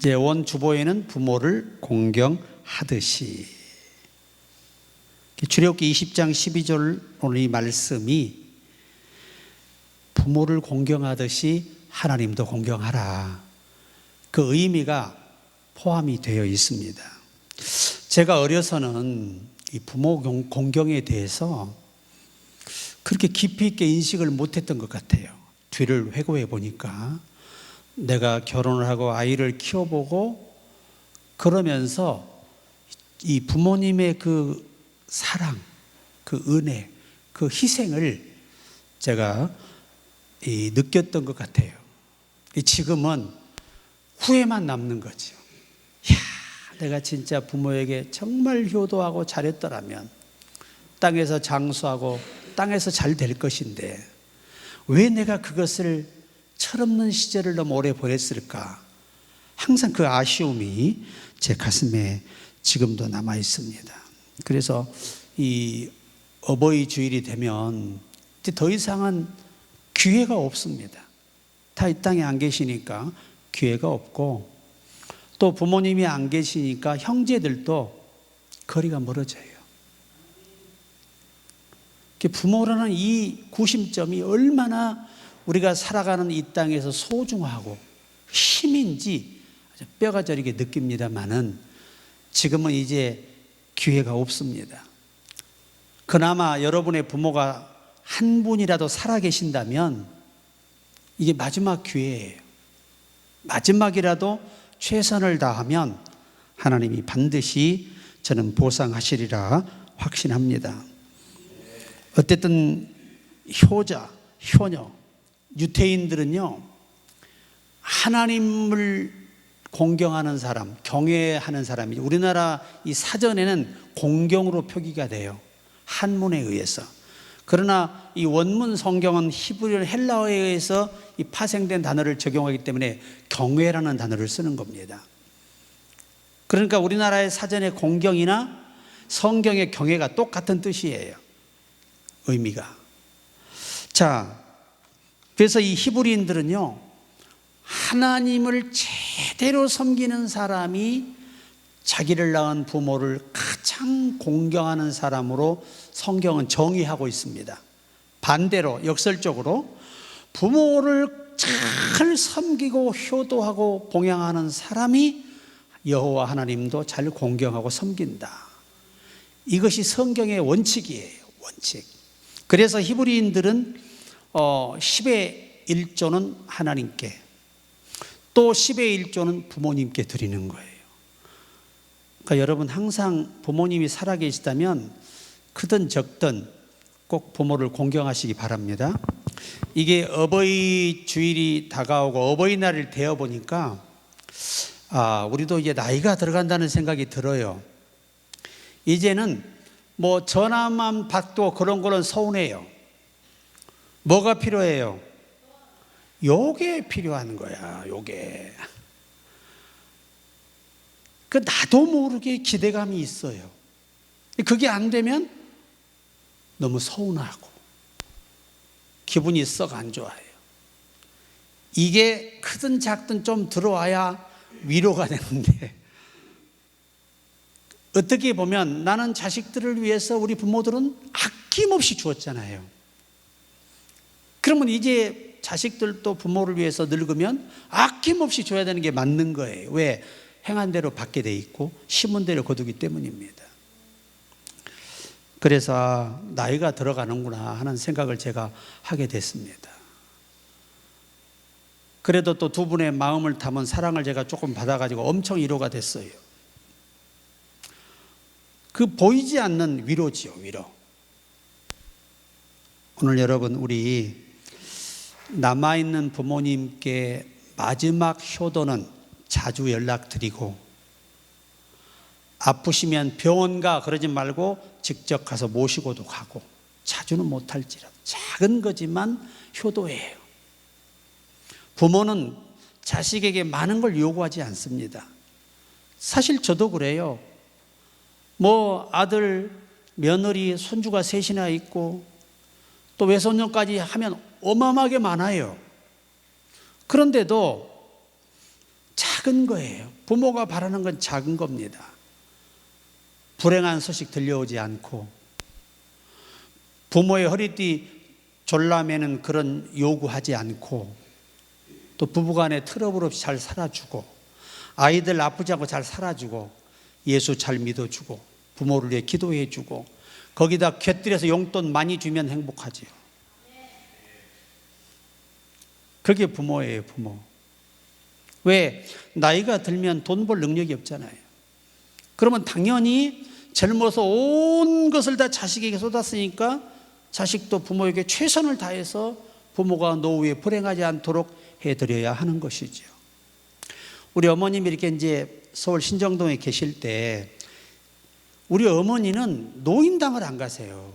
예원 주보에는 부모를 공경하듯이. 출애굽기 20장 12절 오늘 이 말씀이 부모를 공경하듯이 하나님도 공경하라, 그 의미가 포함이 되어 있습니다. 제가 어려서는 이 부모 공경에 대해서 그렇게 깊이 있게 인식을 못했던 것 같아요. 뒤를 회고해 보니까 내가 결혼을 하고 아이를 키워보고 그러면서 이 부모님의 그 사랑, 그 은혜, 그 희생을 제가 느꼈던 것 같아요. 지금은 후회만 남는 거죠. 이야, 내가 진짜 부모에게 정말 효도하고 잘했더라면 땅에서 장수하고 땅에서 잘 될 것인데 왜 내가 그것을 철없는 시절을 너무 오래 보냈을까? 항상 그 아쉬움이 제 가슴에 지금도 남아 있습니다. 그래서 이 어버이 주일이 되면 이제 더 이상은 기회가 없습니다. 다 이 땅에 안 계시니까 기회가 없고, 또 부모님이 안 계시니까 형제들도 거리가 멀어져요. 부모라는 이 구심점이 얼마나 우리가 살아가는 이 땅에서 소중하고 힘인지 뼈가 저리게 느낍니다만은 지금은 이제 기회가 없습니다. 그나마 여러분의 부모가 한 분이라도 살아계신다면 이게 마지막 기회예요. 마지막이라도 최선을 다하면 하나님이 반드시 저는 보상하시리라 확신합니다. 어쨌든 효자, 효녀, 유태인들은요, 하나님을 공경하는 사람, 경외하는 사람이죠. 우리나라 이 사전에는 공경으로 표기가 돼요. 한문에 의해서. 그러나 이 원문 성경은 히브리어 헬라어에 의해서 이 파생된 단어를 적용하기 때문에 경외라는 단어를 쓰는 겁니다. 그러니까 우리나라의 사전의 공경이나 성경의 경외가 똑같은 뜻이에요. 의미가. 자, 그래서 이 히브리인들은요, 하나님을 제대로 섬기는 사람이 자기를 낳은 부모를 가장 공경하는 사람으로 성경은 정의하고 있습니다. 반대로 역설적으로 부모를 잘 섬기고 효도하고 봉양하는 사람이 여호와 하나님도 잘 공경하고 섬긴다. 이것이 성경의 원칙이에요. 원칙. 그래서 히브리인들은 10의 1조는 하나님께, 또 10의 1조는 부모님께 드리는 거예요. 그러니까 여러분 항상 부모님이 살아계시다면 크든 적든 꼭 부모를 공경하시기 바랍니다. 이게 어버이 주일이 다가오고 어버이날을 되어 보니까 우리도 이제 나이가 들어간다는 생각이 들어요. 이제는 뭐 전화만 받고 그런 거는 서운해요. 뭐가 필요해요? 요게 필요한 거야. 요게. 그 나도 모르게 기대감이 있어요. 그게 안 되면 너무 서운하고 기분이 썩 안 좋아요. 이게 크든 작든 좀 들어와야 위로가 되는데, 어떻게 보면 나는 자식들을 위해서 우리 부모들은 아낌없이 주었잖아요. 그러면 이제 자식들도 부모를 위해서 늙으면 아낌없이 줘야 되는 게 맞는 거예요. 왜? 행한 대로 받게 돼 있고 심은 대로 거두기 때문입니다. 그래서 나이가 들어가는구나 하는 생각을 제가 하게 됐습니다. 그래도 또 두 분의 마음을 담은 사랑을 제가 조금 받아가지고 엄청 위로가 됐어요. 그 보이지 않는 위로지요, 위로. 오늘 여러분, 우리 남아있는 부모님께 마지막 효도는 자주 연락드리고, 아프시면 병원 가 그러지 말고 직접 가서 모시고도 가고, 자주는 못할지라도 작은 거지만 효도해요. 부모는 자식에게 많은 걸 요구하지 않습니다. 사실 저도 그래요. 뭐 아들, 며느리, 손주가 셋이나 있고 또 외손녀까지 하면 어마어마하게 많아요. 그런데도 작은 거예요. 부모가 바라는 건 작은 겁니다. 불행한 소식 들려오지 않고, 부모의 허리띠 졸라매는 그런 요구하지 않고, 또 부부간에 트러블 없이 잘 살아주고, 아이들 아프지 않고 잘 살아주고, 예수 잘 믿어주고, 부모를 위해 기도해주고, 거기다 곁들여서 용돈 많이 주면 행복하지요. 그게 부모예요, 부모. 왜? 나이가 들면 돈 벌 능력이 없잖아요. 그러면 당연히 젊어서 온 것을 다 자식에게 쏟았으니까 자식도 부모에게 최선을 다해서 부모가 노후에 불행하지 않도록 해드려야 하는 것이죠. 우리 어머님이 이렇게 이제 서울 신정동에 계실 때 우리 어머니는 노인당을 안 가세요.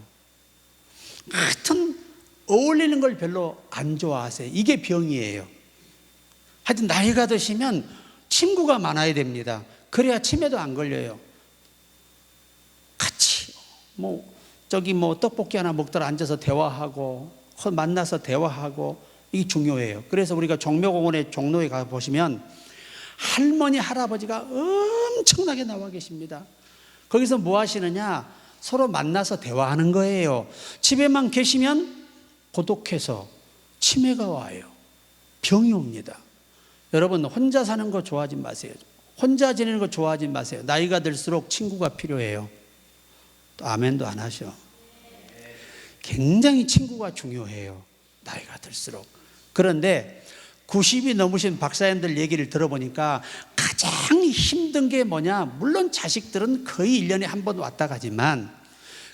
하여튼 어울리는 걸 별로 안 좋아하세요. 이게 병이에요. 하여튼 나이가 드시면 친구가 많아야 됩니다. 그래야 치매도 안 걸려요. 같이 저기 떡볶이 하나 먹다가 앉아서 대화하고 만나서 대화하고, 이게 중요해요. 그래서 우리가 종묘공원의 종로에 가 보시면 할머니 할아버지가 엄청나게 나와 계십니다. 거기서 뭐 하시느냐? 서로 만나서 대화하는 거예요. 집에만 계시면 고독해서 치매가 와요. 병이 옵니다. 여러분, 혼자 사는 거 좋아하지 마세요. 혼자 지내는 거 좋아하지 마세요. 나이가 들수록 친구가 필요해요. 또 아멘도 안 하셔. 굉장히 친구가 중요해요, 나이가 들수록. 그런데 90이 넘으신 박사님들 얘기를 들어보니까 가장 힘든 게 뭐냐? 물론 자식들은 거의 1년에 한 번 왔다 가지만,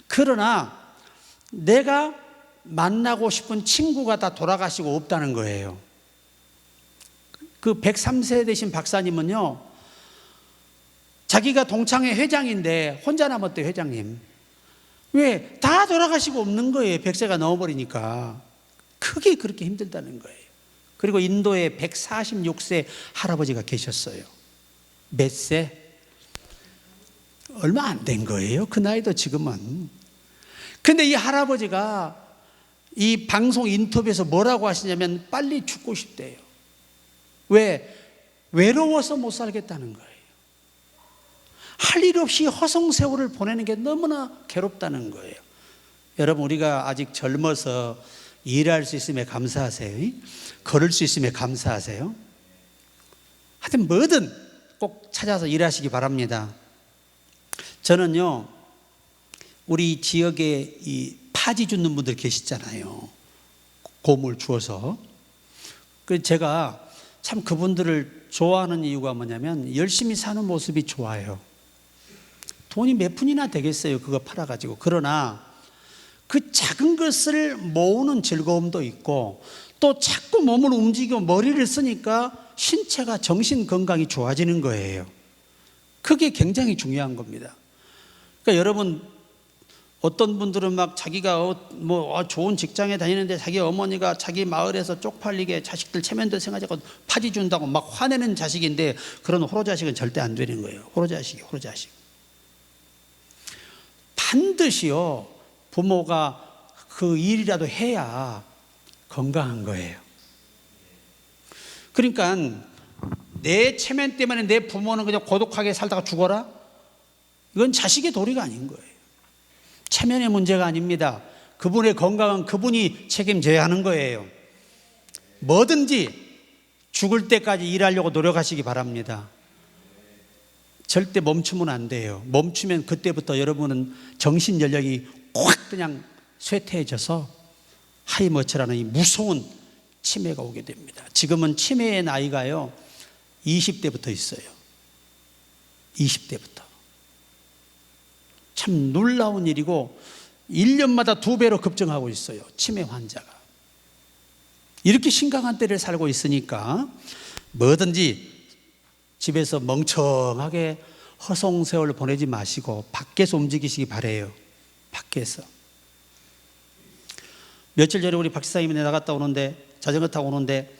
그러나 내가 만나고 싶은 친구가 다 돌아가시고 없다는 거예요. 그 103세 되신 박사님은요, 자기가 동창회 회장인데 혼자 남았대요, 회장님. 왜? 다 돌아가시고 없는 거예요, 100세가 넘어버리니까. 그게 그렇게 힘들다는 거예요. 그리고 인도에 146세 할아버지가 계셨어요. 몇 세? 얼마 안 된 거예요, 그 나이도 지금은. 근데 이 할아버지가 이 방송 인터뷰에서 뭐라고 하시냐면 빨리 죽고 싶대요. 왜? 외로워서 못 살겠다는 거예요. 할 일 없이 허송세월을 보내는 게 너무나 괴롭다는 거예요. 여러분, 우리가 아직 젊어서 일할 수 있음에 감사하세요. 걸을 수 있음에 감사하세요. 하여튼 뭐든 꼭 찾아서 일하시기 바랍니다. 저는요, 우리 지역에 이 파지 줍는 분들 계시잖아요. 곰을 주어서. 그래서 제가 참 그분들을 좋아하는 이유가 뭐냐면 열심히 사는 모습이 좋아요. 돈이 몇 푼이나 되겠어요, 그거 팔아가지고. 그러나 그 작은 것을 모으는 즐거움도 있고, 또 자꾸 몸을 움직이고 머리를 쓰니까 신체가, 정신 건강이 좋아지는 거예요. 그게 굉장히 중요한 겁니다. 그러니까 여러분, 어떤 분들은 막 자기가 좋은 직장에 다니는데 자기 어머니가 자기 마을에서 쪽팔리게 자식들 체면도 생각하고 파지 준다고 막 화내는 자식인데, 그런 호로자식은 절대 안 되는 거예요. 호로자식이에요, 호로자식. 반드시요, 부모가 그 일이라도 해야 건강한 거예요. 그러니까 내 체면 때문에 내 부모는 그냥 고독하게 살다가 죽어라? 이건 자식의 도리가 아닌 거예요. 체면의 문제가 아닙니다. 그분의 건강은 그분이 책임져야 하는 거예요. 뭐든지 죽을 때까지 일하려고 노력하시기 바랍니다. 절대 멈추면 안 돼요. 멈추면 그때부터 여러분은 정신 연령이 확 그냥 쇠퇴해져서 하이머처라는 이 무서운 치매가 오게 됩니다. 지금은 치매의 나이가요 20대부터 있어요. 20대부터. 참 놀라운 일이고 1년마다 2배로 급증하고 있어요, 치매 환자가. 이렇게 심각한 때를 살고 있으니까 뭐든지 집에서 멍청하게 허송세월 보내지 마시고 밖에서 움직이시기 바래요. 밖에서. 며칠 전에 우리 박사님이 나갔다 오는데, 자전거 타고 오는데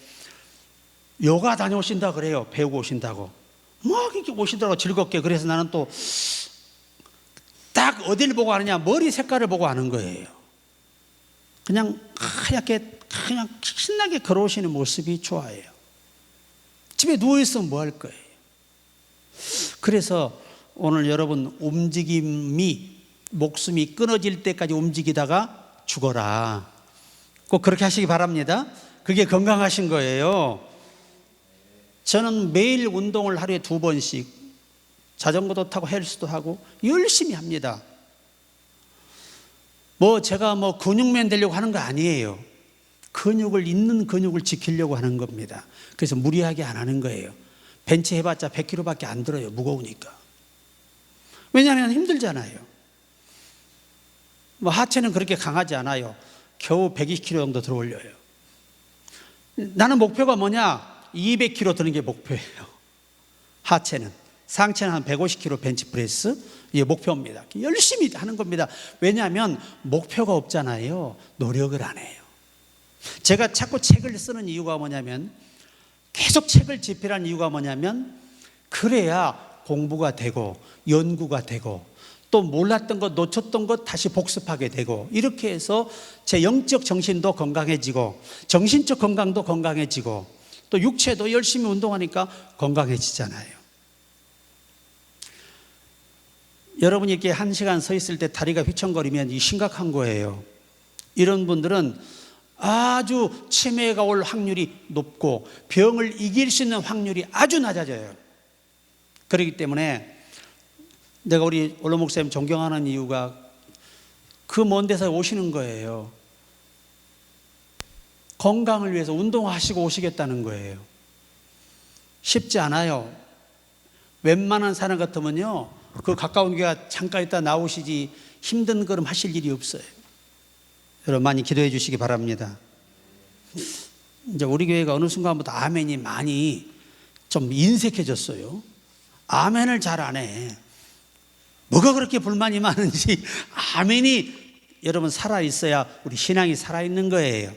요가 다녀오신다 그래요. 배우고 오신다고. 막 이렇게 오시더라고, 즐겁게. 그래서 나는 또 딱 어디를 보고 하느냐, 머리 색깔을 보고 하는 거예요. 그냥 하얗게 그냥 신나게 걸어오시는 모습이 좋아요. 집에 누워있으면 뭐 할 거예요? 그래서 오늘 여러분 목숨이 끊어질 때까지 움직이다가 죽어라. 꼭 그렇게 하시기 바랍니다. 그게 건강하신 거예요. 저는 매일 운동을 하루에 2번씩 자전거도 타고 헬스도 하고 열심히 합니다. 제가 근육맨 되려고 하는 거 아니에요. 있는 근육을 지키려고 하는 겁니다. 그래서 무리하게 안 하는 거예요. 벤치 해봤자 100kg밖에 안 들어요. 무거우니까. 왜냐하면 힘들잖아요. 하체는 그렇게 강하지 않아요. 겨우 120kg 정도 들어 올려요. 나는 목표가 뭐냐? 200kg 드는 게 목표예요. 하체는. 상체는 한 150kg 벤치프레스. 이게 목표입니다. 열심히 하는 겁니다. 왜냐하면 목표가 없잖아요. 노력을 안 해요. 제가 자꾸 책을 쓰는 이유가 뭐냐면, 계속 책을 집필하는 이유가 뭐냐면, 그래야 공부가 되고 연구가 되고 또 몰랐던 것, 놓쳤던 것 다시 복습하게 되고, 이렇게 해서 제 영적 정신도 건강해지고 정신적 건강도 건강해지고 또 육체도 열심히 운동하니까 건강해지잖아요. 여러분이 이렇게 1시간 서 있을 때 다리가 휘청거리면 심각한 거예요. 이런 분들은 아주 치매가 올 확률이 높고 병을 이길 수 있는 확률이 아주 낮아져요. 그렇기 때문에 내가 우리 원로 목사님 존경하는 이유가 그 먼 데서 오시는 거예요. 건강을 위해서 운동하시고 오시겠다는 거예요. 쉽지 않아요. 웬만한 사람 같으면요, 그 가까운 교회 잠깐 있다 나오시지 힘든 걸음 하실 일이 없어요. 여러분 많이 기도해 주시기 바랍니다. 이제 우리 교회가 어느 순간부터 아멘이 많이 좀 인색해졌어요. 아멘을 잘 안 해. 뭐가 그렇게 불만이 많은지. 아멘이 여러분 살아있어야 우리 신앙이 살아있는 거예요.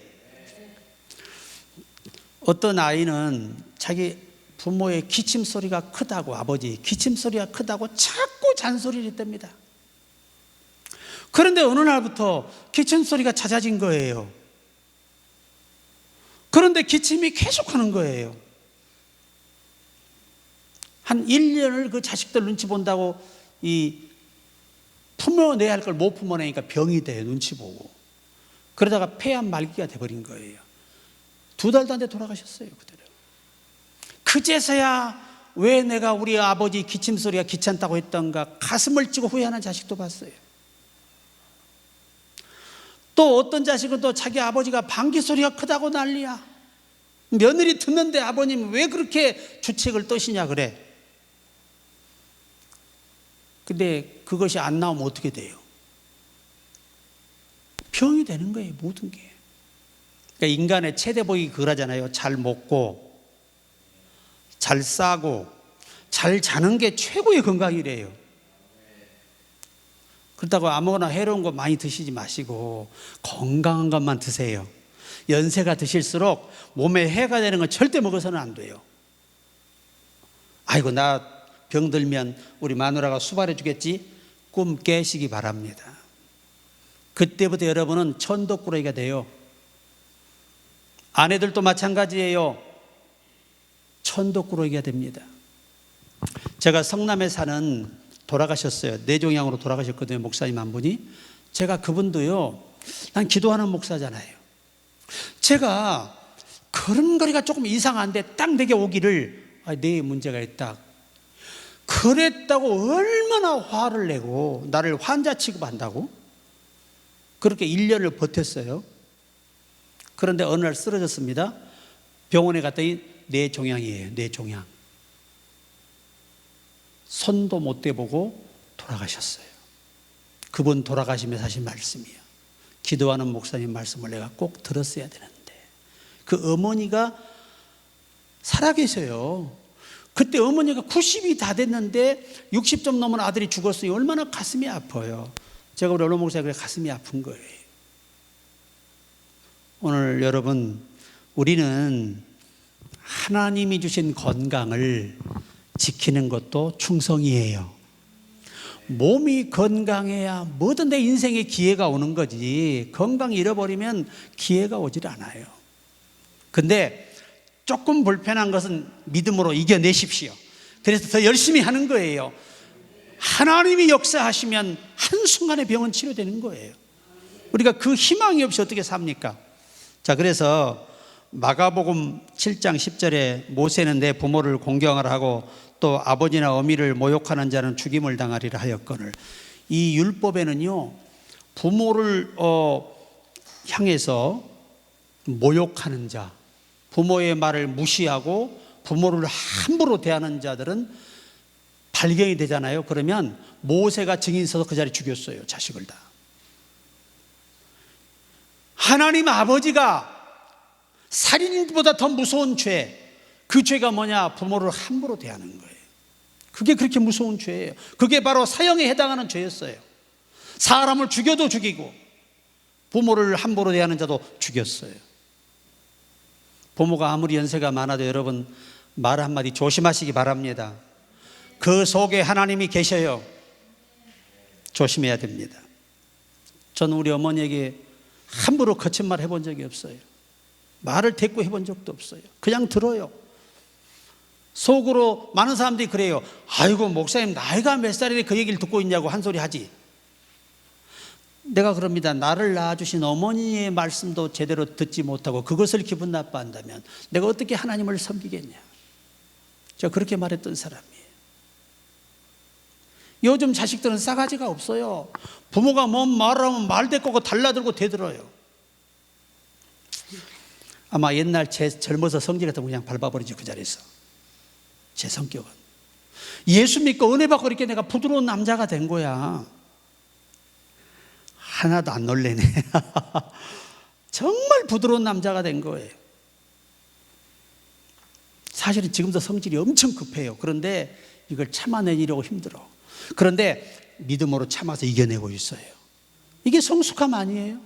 어떤 아이는 자기 부모의 기침 소리가 크다고, 아버지 기침 소리가 크다고 자꾸 잔소리를 했답니다. 그런데 어느 날부터 기침 소리가 잦아진 거예요. 그런데 기침이 계속 하는 거예요. 한 1년을 그 자식들 눈치 본다고 품어내야 할 걸 못 품어내니까 병이 돼요. 눈치 보고. 그러다가 폐암 말기가 돼버린 거예요. 2달도 안 돼 돌아가셨어요. 그대로. 그제서야 왜 내가 우리 아버지 기침 소리가 귀찮다고 했던가 가슴을 찌고 후회하는 자식도 봤어요. 또 어떤 자식은 또 자기 아버지가 방귀 소리가 크다고 난리야. 며느리 듣는데 아버님 왜 그렇게 주책을 떠시냐 그래. 근데 그것이 안 나오면 어떻게 돼요? 병이 되는 거예요. 모든 게. 그러니까 인간의 최대복이 그러잖아요. 잘 먹고 잘 싸고 잘 자는 게 최고의 건강이래요. 그렇다고 아무거나 해로운 거 많이 드시지 마시고 건강한 것만 드세요. 연세가 드실수록 몸에 해가 되는 건 절대 먹어서는 안 돼요. 아이고 나 병들면 우리 마누라가 수발해 주겠지? 꿈 깨시기 바랍니다. 그때부터 여러분은 천덕꾸러기가 돼요. 아내들도 마찬가지예요. 천덕꾸러기가 됩니다. 제가 성남에 사는 돌아가셨어요. 뇌종양으로 돌아가셨거든요. 목사님 한 분이. 제가 그분도요, 난 기도하는 목사잖아요. 제가 걸음걸이가 조금 이상한데 딱 내게 오기를 뇌에 문제가 있다. 그랬다고 얼마나 화를 내고 나를 환자 취급한다고? 그렇게 1년을 버텼어요. 그런데 어느 날 쓰러졌습니다. 병원에 갔더니 뇌종양이에요. 뇌종양. 손도 못 대보고 돌아가셨어요. 그분 돌아가시면서 하신 말씀이에요. 기도하는 목사님 말씀을 내가 꼭 들었어야 되는데. 그 어머니가 살아계세요. 그때 어머니가 90이 다 됐는데 60점 넘은 아들이 죽었으니 얼마나 가슴이 아파요. 제가 우리 원로 목사님 가슴이 아픈 거예요. 오늘 여러분, 우리는 하나님이 주신 건강을 지키는 것도 충성이에요. 몸이 건강해야 뭐든 내 인생에 기회가 오는 거지, 건강 잃어버리면 기회가 오질 않아요. 근데 조금 불편한 것은 믿음으로 이겨내십시오. 그래서 더 열심히 하는 거예요. 하나님이 역사하시면 한순간에 병은 치료되는 거예요. 우리가 그 희망이 없이 어떻게 삽니까? 자, 그래서 마가복음 7장 10절에 모세는 내 부모를 공경하라 하고 또 아버지나 어미를 모욕하는 자는 죽임을 당하리라 하였거늘, 이 율법에는요, 부모를 향해서 모욕하는 자, 부모의 말을 무시하고 부모를 함부로 대하는 자들은 발견이 되잖아요. 그러면 모세가 증인 서서 그 자리에 죽였어요, 자식을 다. 하나님 아버지가 살인보다 더 무서운 죄, 그 죄가 뭐냐? 부모를 함부로 대하는 거예요. 그게 그렇게 무서운 죄예요. 그게 바로 사형에 해당하는 죄였어요. 사람을 죽여도 죽이고 부모를 함부로 대하는 자도 죽였어요. 부모가 아무리 연세가 많아도 여러분 말 한마디 조심하시기 바랍니다. 그 속에 하나님이 계셔요. 조심해야 됩니다. 저는 우리 어머니에게 함부로 거친 말 해본 적이 없어요. 말을 대꾸 해본 적도 없어요. 그냥 들어요. 속으로 많은 사람들이 그래요. 아이고 목사님 나이가 몇 살인데 그 얘기를 듣고 있냐고 한 소리 하지. 내가 그럽니다. 나를 낳아주신 어머니의 말씀도 제대로 듣지 못하고 그것을 기분 나빠한다면 내가 어떻게 하나님을 섬기겠냐. 제가 그렇게 말했던 사람이에요. 요즘 자식들은 싸가지가 없어요. 부모가 뭔 말을 하면 말 대꾸고 달라들고 대들어요. 아마 옛날 제 젊어서 성질 같으면 그냥 밟아버리죠, 그 자리에서. 제 성격은 예수 믿고 은혜 받고 이렇게 내가 부드러운 남자가 된 거야. 하나도 안 놀래네. 정말 부드러운 남자가 된 거예요. 사실은 지금도 성질이 엄청 급해요. 그런데 이걸 참아내려고 힘들어. 그런데 믿음으로 참아서 이겨내고 있어요. 이게 성숙함 아니에요?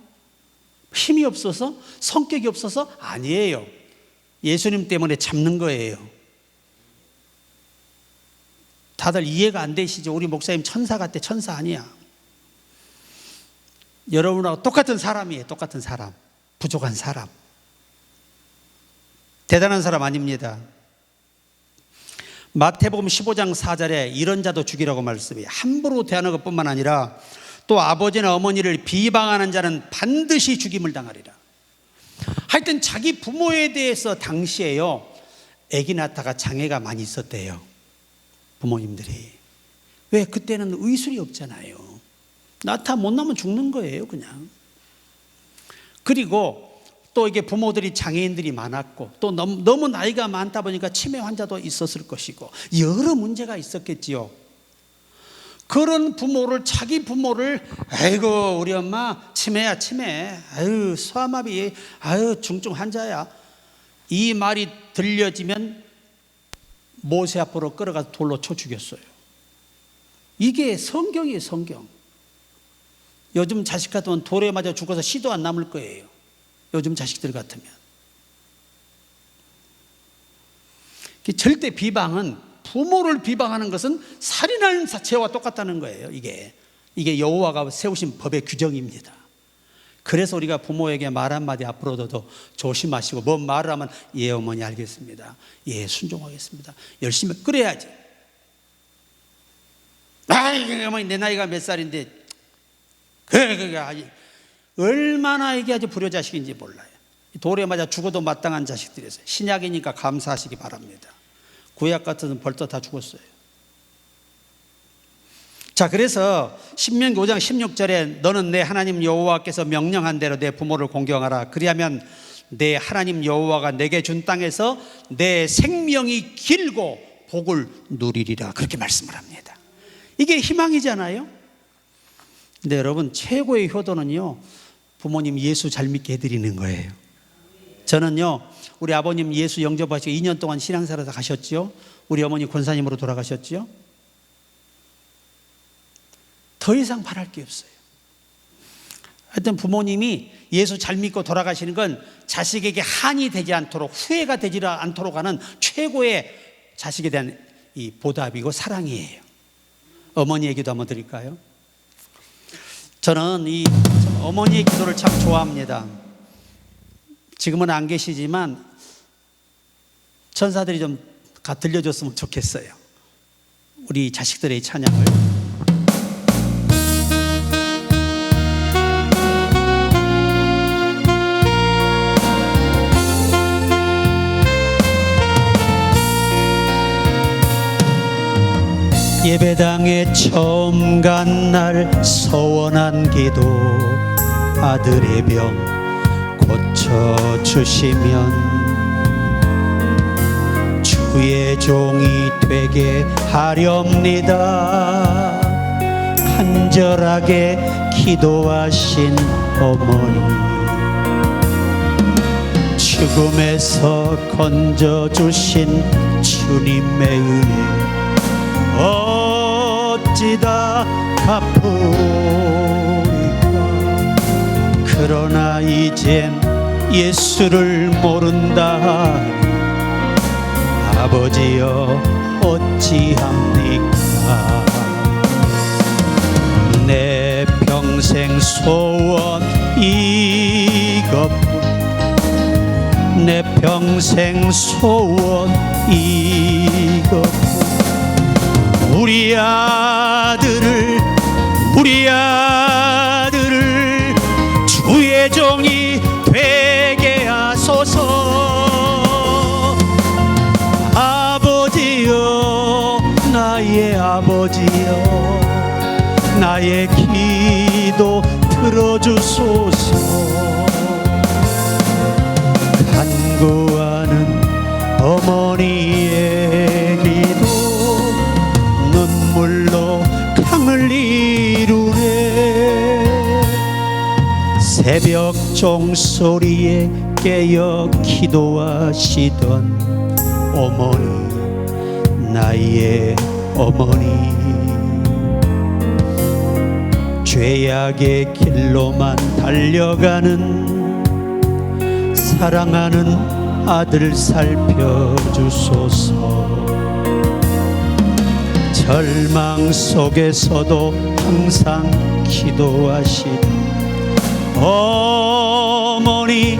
힘이 없어서? 성격이 없어서? 아니에요. 예수님 때문에 참는 거예요. 다들 이해가 안 되시죠? 우리 목사님 천사 같대. 천사 아니야. 여러분하고 똑같은 사람이에요. 똑같은 사람. 부족한 사람. 대단한 사람 아닙니다. 마태복음 15장 4절에 이런 자도 죽이라고 말씀해요. 함부로 대하는 것뿐만 아니라 또 아버지나 어머니를 비방하는 자는 반드시 죽임을 당하리라. 하여튼 자기 부모에 대해서 당시에요, 아기 낳다가 장애가 많이 있었대요. 부모님들이. 왜? 그때는 의술이 없잖아요. 낳다 못 나면 죽는 거예요, 그냥. 그리고 또 이게 부모들이 장애인들이 많았고 또 너무 나이가 많다 보니까 치매 환자도 있었을 것이고 여러 문제가 있었겠지요. 그런 부모를, 자기 부모를, 아이고 우리 엄마 치매야 치매, 아유 소아마비, 아유 중증 환자야, 이 말이 들려지면 모세 앞으로 끌어가서 돌로 쳐 죽였어요. 이게 성경이에요, 성경. 요즘 자식 같으면 돌에 맞아 죽어서 씨도 안 남을 거예요. 요즘 자식들 같으면. 절대 비방은, 부모를 비방하는 것은 살인하는 죄와 똑같다는 거예요. 이게 여호와가 세우신 법의 규정입니다. 그래서 우리가 부모에게 말 한마디 앞으로도 더 조심하시고, 뭔 말을 하면 예 어머니 알겠습니다, 예 순종하겠습니다, 열심히 그래야지. 아이 어머니 내 나이가 몇 살인데 그게 아니, 얼마나 이게 아주 불효자식인지 몰라요. 돌에 맞아 죽어도 마땅한 자식들이었어요. 신약이니까 감사하시기 바랍니다. 구약 같은 벌써 다 죽었어요. 자, 그래서 신명기 5장 16절에 너는 내 하나님 여호와께서 명령한 대로 내 부모를 공경하라. 그리하면 내 하나님 여호와가 내게 준 땅에서 내 생명이 길고 복을 누리리라. 그렇게 말씀을 합니다. 이게 희망이잖아요. 근데 여러분, 최고의 효도는요, 부모님 예수 잘 믿게 해드리는 거예요. 저는요, 우리 아버님 예수 영접하시고 2년 동안 신앙생활 하다 가셨죠. 우리 어머니 권사님으로 돌아가셨죠. 더 이상 바랄 게 없어요. 하여튼 부모님이 예수 잘 믿고 돌아가시는 건 자식에게 한이 되지 않도록, 후회가 되지 않도록 하는 최고의 자식에 대한 이 보답이고 사랑이에요. 어머니의 기도 한번 드릴까요? 저는 이 어머니의 기도를 참 좋아합니다. 지금은 안 계시지만 천사들이 좀 들려줬으면 좋겠어요. 우리 자식들의 찬양을 예배당에 처음 간 날 서원한 기도 아들의 병 고쳐주시면 주의 종이 되게 하렵니다. 간절하게 기도하신 어머니 죽음에서 건져주신 주님의 은혜 어찌다 갚으리까. 그러나 이젠 예수를 모른다 하니 아버지여 어찌합니까. 내 평생 소원 이것뿐 내 평생 소원 이것뿐 우리 아들을 주의 종이 되게 하소서. 아버지여 나의 아버지여 나의 기도 들어주소서. 간구하는 어머니의 기도 눈물로 강을 이루네. 새벽 종소리에 깨어 기도하시던 어머니 나의 어머니 죄악의 길로만 달려가는 사랑하는 아들 살펴주소서. 절망 속에서도 항상 기도하시는 어머니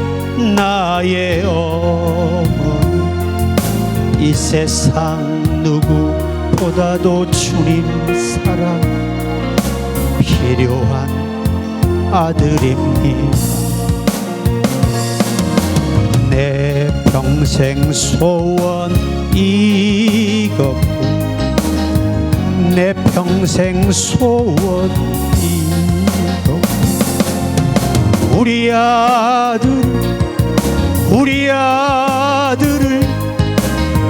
나의 어머니 이 세상 누구보다도 주님 사랑 필요한 아들입니다. 내 평생 소원 이것뿐 내 평생 소원 이것뿐 우리 아들을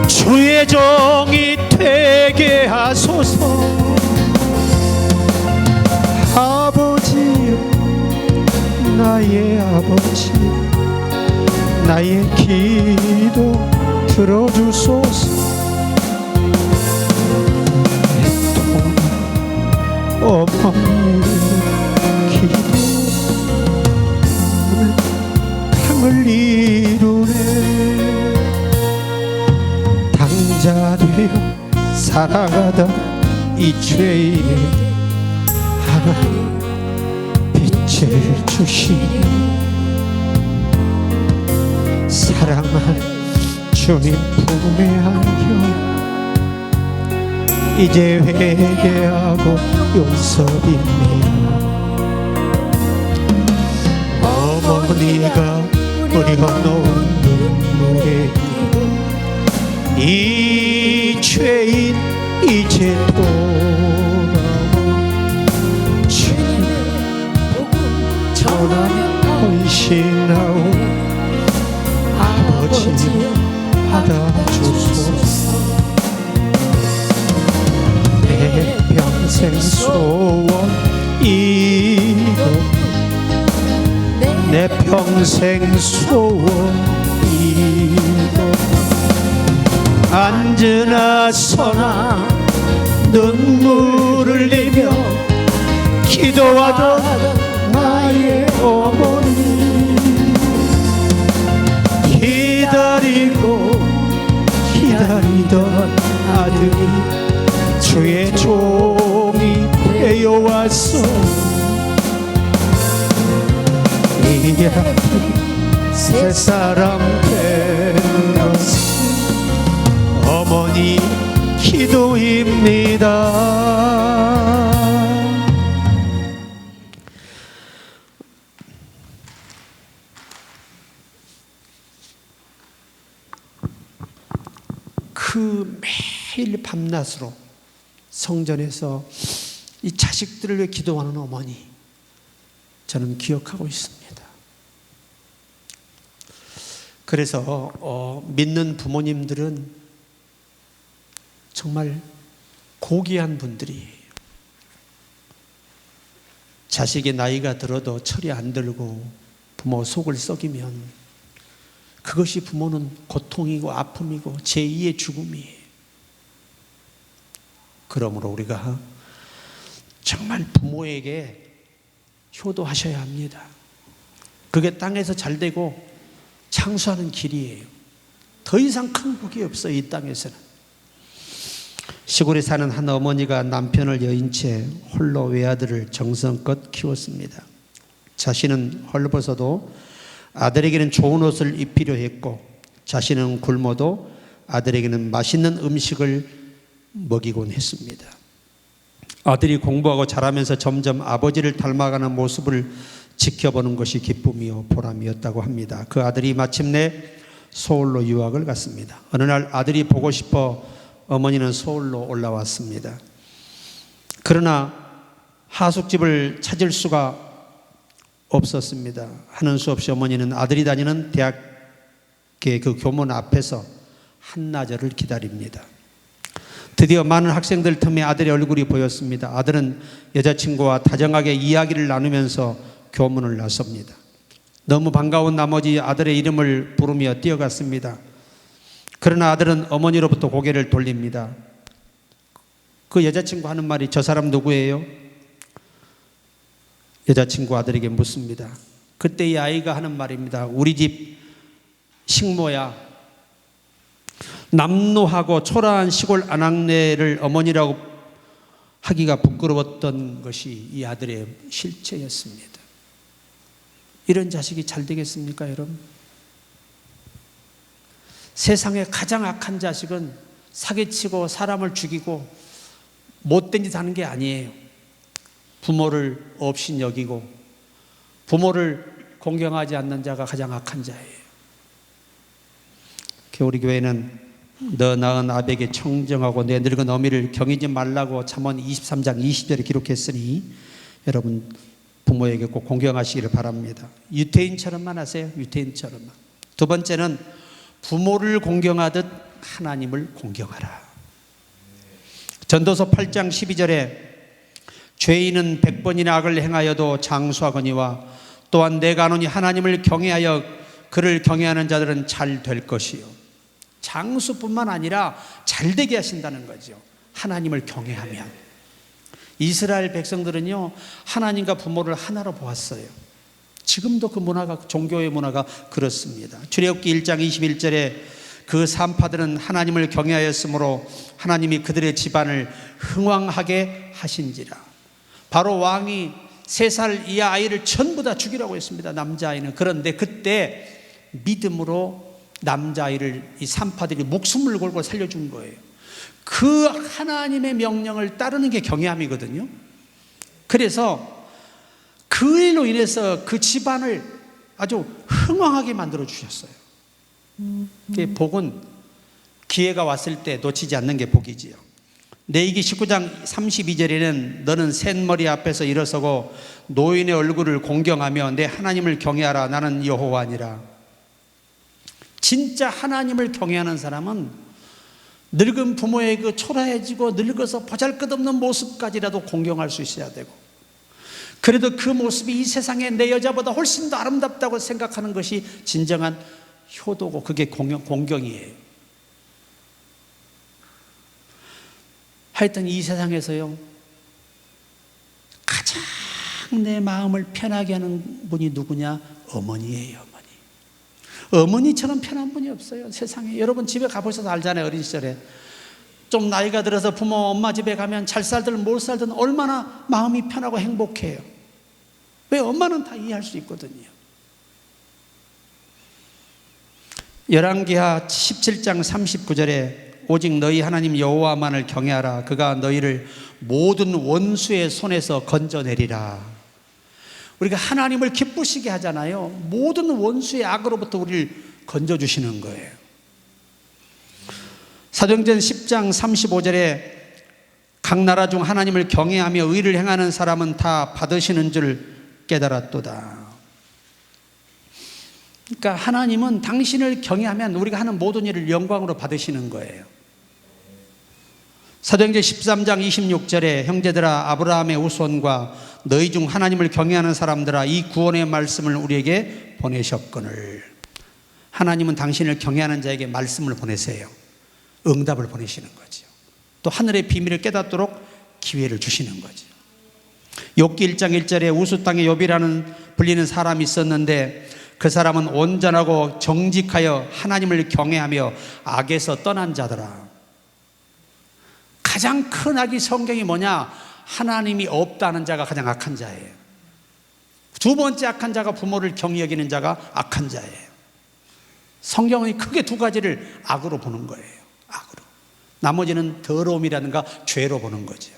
주의 종이 되게 하소서. 아버지여 나의 아버지 나의 기도 들어주소서. 어머니의 기도 강을 이루네. 당자 되어 살아가다 이 죄인에 하나님 빛을 주시니 사랑하는 주님 품에 안겨 이제 회개하고 용서입니다. 어머니가 뿌려놓은 눈물에 이 죄인 이제 돌아와 주님의 복음 전하며 헌신하오. 아버지여 받아주소서. 내 평생 소원 이것 내 평생 소원 이것 앉으나 서나 눈물을 흘리며 기도하던 나의 어머니 기다리던 아들이 주의 종이 되어왔어. 이 아들이 새 사람 되었어. 어머니 기도 기도입니다. 그 매일 밤낮으로 성전에서 이 자식들을 위해 기도하는 어머니, 저는 기억하고 있습니다. 그래서 믿는 부모님들은 정말 고귀한 분들이에요. 자식이 나이가 들어도 철이 안 들고 부모 속을 썩이면 그것이 부모는 고통이고 아픔이고 제2의 죽음이에요. 그러므로 우리가 정말 부모에게 효도하셔야 합니다. 그게 땅에서 잘되고 창수하는 길이에요. 더 이상 큰 복이 없어요, 이 땅에서는. 시골에 사는 한 어머니가 남편을 여인 채 홀로 외아들을 정성껏 키웠습니다. 자신은 헐벗어도 아들에게는 좋은 옷을 입히려 했고 자신은 굶어도 아들에게는 맛있는 음식을 먹이곤 했습니다. 아들이 공부하고 자라면서 점점 아버지를 닮아가는 모습을 지켜보는 것이 기쁨이요 보람이었다고 합니다. 그 아들이 마침내 서울로 유학을 갔습니다. 어느 날 아들이 보고 싶어 어머니는 서울로 올라왔습니다. 그러나 하숙집을 찾을 수가 없었습니다. 하는 수 없이 어머니는 아들이 다니는 대학의 그 교문 앞에서 한나절을 기다립니다. 드디어 많은 학생들 틈에 아들의 얼굴이 보였습니다. 아들은 여자친구와 다정하게 이야기를 나누면서 교문을 나섭니다. 너무 반가운 나머지 아들의 이름을 부르며 뛰어갔습니다. 그러나 아들은 어머니로부터 고개를 돌립니다. 그 여자친구 하는 말이 저 사람 누구예요? 여자친구 아들에게 묻습니다. 그때 이 아이가 하는 말입니다. 우리 집 식모야. 남노하고 초라한 시골 아낙네를 어머니라고 하기가 부끄러웠던 것이 이 아들의 실체였습니다. 이런 자식이 잘 되겠습니까, 여러분? 세상에 가장 악한 자식은 사기치고 사람을 죽이고 못된 짓 하는 게 아니에요. 부모를 없인 여기고 부모를 공경하지 않는 자가 가장 악한 자예요. 우리 교회는 너 낳은 아베에게 청정하고 내 늙은 어미를 경이지 말라고 잠언 23장 20절에 기록했으니 여러분 부모에게 꼭 공경하시기를 바랍니다. 유태인처럼만 하세요. 유태인처럼만. 두 번째는 부모를 공경하듯 하나님을 공경하라. 전도서 8장 12절에 죄인은 100번이나 악을 행하여도 장수하거니와 또한 내가 아노니 하나님을 경외하여 그를 경외하는 자들은 잘 될 것이요. 장수뿐만 아니라 잘 되게 하신다는 거죠. 하나님을 경외하면. 이스라엘 백성들은요, 하나님과 부모를 하나로 보았어요. 지금도 그 문화가, 종교의 문화가 그렇습니다. 출애굽기 1장 21절에 그 산파들은 하나님을 경외하였으므로 하나님이 그들의 집안을 흥왕하게 하신지라. 바로 왕이 3살 이하 아이를 전부 다 죽이라고 했습니다. 남자아이는. 그런데 그때 믿음으로 남자아이를 이 산파들이 목숨을 걸고 살려준 거예요. 그 하나님의 명령을 따르는 게 경외함이거든요. 그래서 그 일로 인해서 그 집안을 아주 흥왕하게 만들어 주셨어요. 복은 기회가 왔을 때 놓치지 않는 게 복이지요. 레위기 19장 32절에는 너는 셋머리 앞에서 일어서고 노인의 얼굴을 공경하며 내 하나님을 경외하라. 나는 여호와니라. 진짜 하나님을 경외하는 사람은 늙은 부모의 그 초라해지고 늙어서 보잘것없는 모습까지라도 공경할 수 있어야 되고, 그래도 그 모습이 이 세상에 내 여자보다 훨씬 더 아름답다고 생각하는 것이 진정한 효도고, 그게 공경이에요. 하여튼 이 세상에서요, 가장 내 마음을 편하게 하는 분이 누구냐? 어머니예요. 어머니. 어머니처럼 편한 분이 없어요, 세상에. 여러분 집에 가보셔서 알잖아요. 어린 시절에 좀 나이가 들어서 부모 엄마 집에 가면 잘 살든 못 살든 얼마나 마음이 편하고 행복해요. 왜? 엄마는 다 이해할 수 있거든요. 열왕기하 17장 39절에 오직 너희 하나님 여호와만을 경외하라. 그가 너희를 모든 원수의 손에서 건져내리라. 우리가 하나님을 기쁘시게 하잖아요. 모든 원수의 악으로부터 우리를 건져주시는 거예요. 사도행전 10장 35절에 각 나라 중 하나님을 경외하며 의를 행하는 사람은 다 받으시는 줄 깨달았도다. 그러니까 하나님은 당신을 경외하면 우리가 하는 모든 일을 영광으로 받으시는 거예요. 사도행전 13장 26절에 형제들아 아브라함의 후손과 너희 중 하나님을 경외하는 사람들아 이 구원의 말씀을 우리에게 보내셨거늘. 하나님은 당신을 경외하는 자에게 말씀을 보내세요. 응답을 보내시는 거죠. 또 하늘의 비밀을 깨닫도록 기회를 주시는 거죠. 욥기 1장 1절에 우수 땅에 욥이라는 불리는 사람이 있었는데 그 사람은 온전하고 정직하여 하나님을 경외하며 악에서 떠난 자더라. 가장 큰 악이 성경이 뭐냐? 하나님이 없다는 자가 가장 악한 자예요. 두 번째 악한 자가 부모를 경히 여기는 자가 악한 자예요. 성경은 크게 두 가지를 악으로 보는 거예요. 악으로. 나머지는 더러움이라든가 죄로 보는 거죠.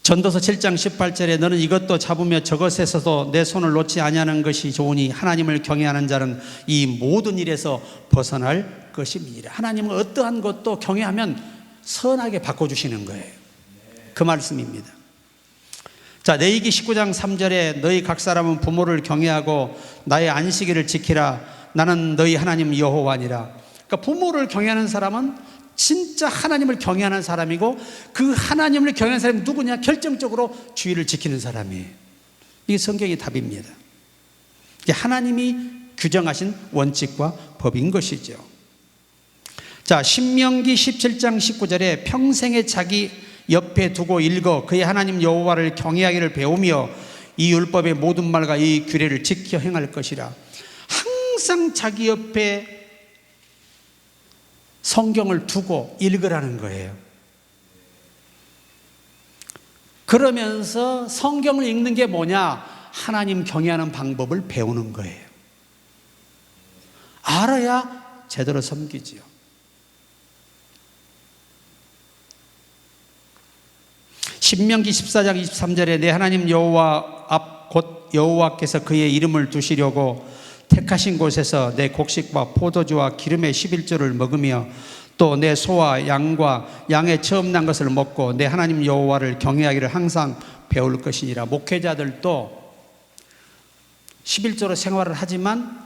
전도서 7장 18절에 너는 이것도 잡으며 저것에서도 내 손을 놓지 아니하는 것이 좋으니 하나님을 경외하는 자는 이 모든 일에서 벗어날 것임이니라. 하나님은 어떠한 것도 경외하면 선하게 바꿔주시는 거예요. 그 말씀입니다. 자, 레위기 19장 3절에 너희 각 사람은 부모를 경외하고 나의 안식일을 지키라. 나는 너희 하나님 여호와니라. 그러니까 부모를 경외하는 사람은 진짜 하나님을 경외하는 사람이고 그 하나님을 경외하는 사람이 누구냐? 결정적으로 주의를 지키는 사람이에요. 이게 성경의 답입니다. 이게 하나님이 규정하신 원칙과 법인 것이죠. 자, 신명기 17장 19절에 평생에 자기 옆에 두고 읽어 그의 하나님 여호와를 경외하기를 배우며 이 율법의 모든 말과 이 규례를 지켜 행할 것이라. 항상 자기 옆에 성경을 두고 읽으라는 거예요. 그러면서 성경을 읽는 게 뭐냐? 하나님 경외하는 방법을 배우는 거예요. 알아야 제대로 섬기지요. 신명기 14장 23절에 내 하나님 여호와 앞 곧 여호와께서 그의 이름을 두시려고 택하신 곳에서 내 곡식과 포도주와 기름의 11조를 먹으며 또 내 소와 양과 양의 처음 난 것을 먹고 내 하나님 여호와를 경외하기를 항상 배울 것이니라. 목회자들도 11조로 생활을 하지만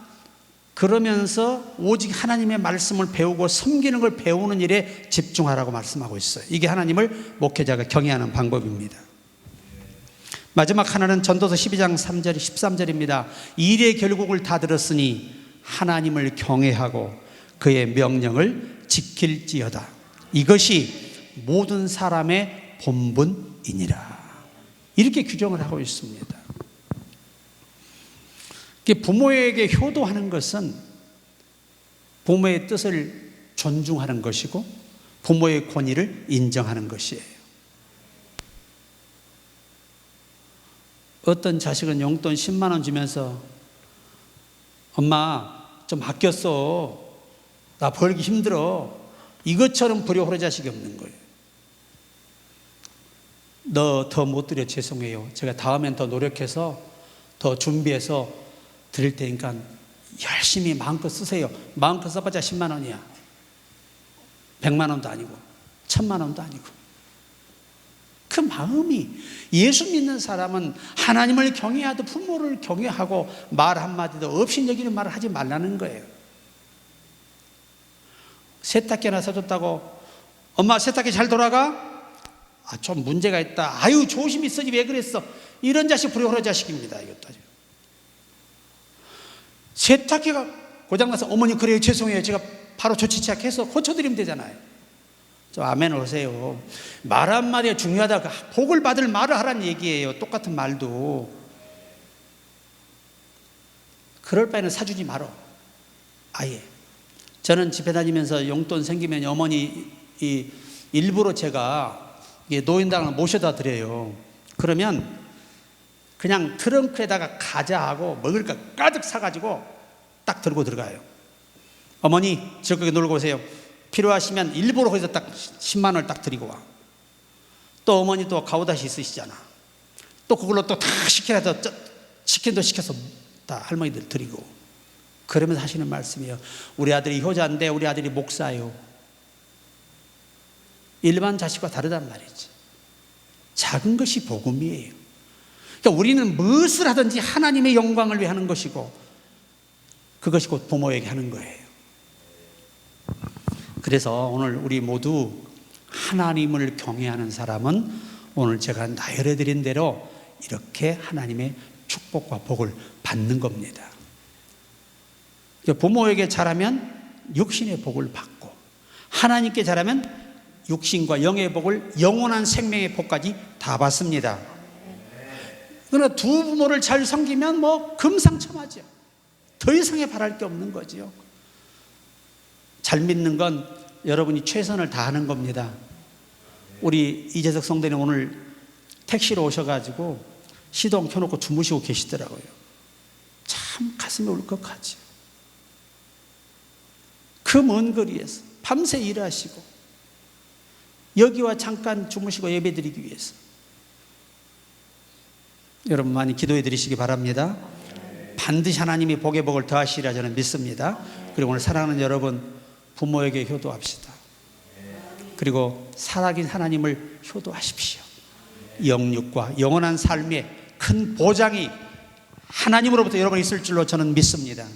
그러면서 오직 하나님의 말씀을 배우고 섬기는 걸 배우는 일에 집중하라고 말씀하고 있어요. 이게 하나님을 목회자가 경외하는 방법입니다. 마지막 하나는 전도서 12장 3절 13절입니다. 일의 결국을 다 들었으니 하나님을 경외하고 그의 명령을 지킬지어다. 이것이 모든 사람의 본분이니라. 이렇게 규정을 하고 있습니다. 부모에게 효도하는 것은 부모의 뜻을 존중하는 것이고 부모의 권위를 인정하는 것이에요. 어떤 자식은 용돈 10만 원 주면서 엄마 좀 아꼈어. 나 벌기 힘들어. 이것처럼 불효의 자식이 없는 거예요. 너 더 못 드려 죄송해요. 제가 다음엔 더 노력해서 더 준비해서 드릴 테니까 열심히 마음껏 쓰세요. 마음껏 써봤자 10만 원이야. 100만 원도 아니고 1000만 원도 아니고. 그 마음이 예수 믿는 사람은 하나님을 경외하듯 부모를 경외하고 말 한마디도 없이 여기는 말을 하지 말라는 거예요. 세탁기 하나 사줬다고 엄마 세탁기 잘 돌아가? 아, 좀 문제가 있다. 아유 조심히 쓰지 왜 그랬어? 이런 자식 불효의 자식입니다. 이것도 세탁기가 고장나서 어머니 그래요 죄송해요 제가 바로 조치 시작해서 고쳐드리면 되잖아요. 좀 아멘을 하세요. 말 한마디가 중요하다. 복을 받을 말을 하라는 얘기예요. 똑같은 말도. 그럴 바에는 사주지 말어. 아예. 저는 집회 다니면서 용돈 생기면 어머니 일부러 제가 노인당을 모셔다 드려요. 그러면 그냥 트렁크에다가 과자하고 먹을 거 가득 사가지고 딱 들고 들어가요. 어머니 적극에 놀고 오세요. 필요하시면 일부러 거기서 딱 10만 원을 딱 드리고 와. 또 어머니 또 가오다시 있으시잖아. 또 그걸로 또 다 시켜서 치킨도 시켜서 다 할머니들 드리고. 그러면서 하시는 말씀이에요. 우리 아들이 효자인데 우리 아들이 목사요. 일반 자식과 다르단 말이지. 작은 것이 복음이에요. 그러니까 우리는 무엇을 하든지 하나님의 영광을 위해 하는 것이고 그것이 곧 부모에게 하는 거예요. 그래서 오늘 우리 모두 하나님을 경외하는 사람은 오늘 제가 나열해드린 대로 이렇게 하나님의 축복과 복을 받는 겁니다. 부모에게 잘하면 육신의 복을 받고 하나님께 잘하면 육신과 영의 복을 영원한 생명의 복까지 다 받습니다. 그러나 두 부모를 잘 섬기면 뭐 금상첨화죠. 더 이상의 바랄 게 없는 거죠. 잘 믿는 건 여러분이 최선을 다하는 겁니다. 우리 이재석 성도님 오늘 택시로 오셔가지고 시동 켜놓고 주무시고 계시더라고요. 참 가슴이 울컥하죠. 그 먼 거리에서 밤새 일하시고 여기와 잠깐 주무시고 예배드리기 위해서 여러분 많이 기도해 드리시기 바랍니다. 반드시 하나님이 복의 복을 더하시리라 저는 믿습니다. 그리고 오늘 사랑하는 여러분 부모에게 효도합시다. 그리고 살아계신 하나님을 효도하십시오. 영육과 영원한 삶의 큰 보장이 하나님으로부터 여러분이 있을 줄로 저는 믿습니다.